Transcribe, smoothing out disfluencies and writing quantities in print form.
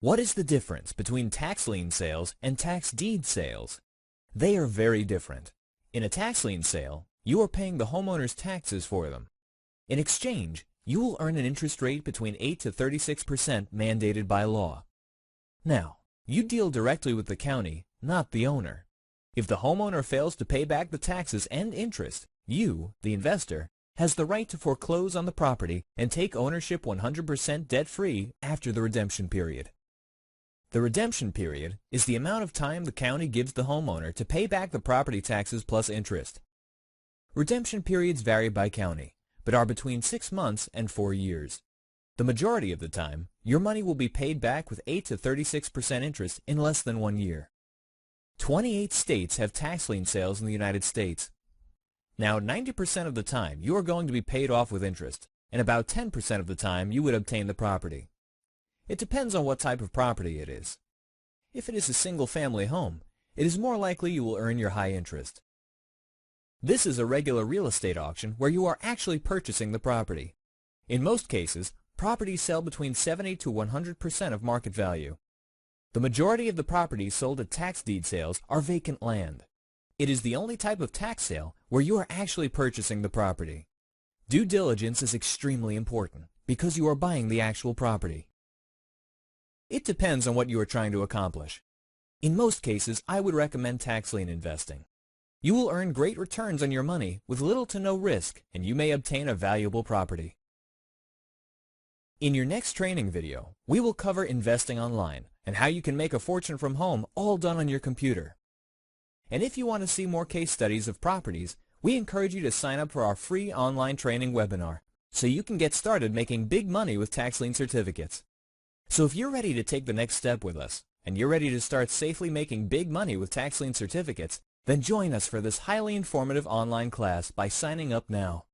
What is the difference between tax lien sales and tax deed sales? They are very different. In a tax lien sale, you are paying the homeowner's taxes for them. In exchange, you will earn an interest rate between 8 to 36% mandated by law. Now, you deal directly with the county, not the owner. If the homeowner fails to pay back the taxes and interest, you, the investor, has the right to foreclose on the property and take ownership 100% debt-free after the redemption period. The redemption period is the amount of time the county gives the homeowner to pay back the property taxes plus interest. Redemption periods vary by county, but are between 6 months and 4 years. The majority of the time, your money will be paid back with 8 to 36% interest in less than 1 year. 28 states have tax lien sales in the United States. Now, 90% of the time, you are going to be paid off with interest, and about 10% of the time, you would obtain the property. It depends on what type of property it is. If it is a single-family home, it is more likely you will earn your high interest. This is a regular real estate auction where you are actually purchasing the property. In most cases, properties sell between 70 to 100% of market value. The majority of the properties sold at tax deed sales are vacant land. It is the only type of tax sale where you are actually purchasing the property. Due diligence is extremely important because you are buying the actual property. It depends on what you are trying to accomplish. In most cases, I would recommend tax lien investing. You will earn great returns on your money with little to no risk, and you may obtain a valuable property. In your next training video, we will cover investing online and how you can make a fortune from home, all done on your computer. And if you want to see more case studies of properties, we encourage you to sign up for our free online training webinar so you can get started making big money with tax lien certificates. So if you're ready to take the next step with us, and you're ready to start safely making big money with tax lien certificates, then join us for this highly informative online class by signing up now.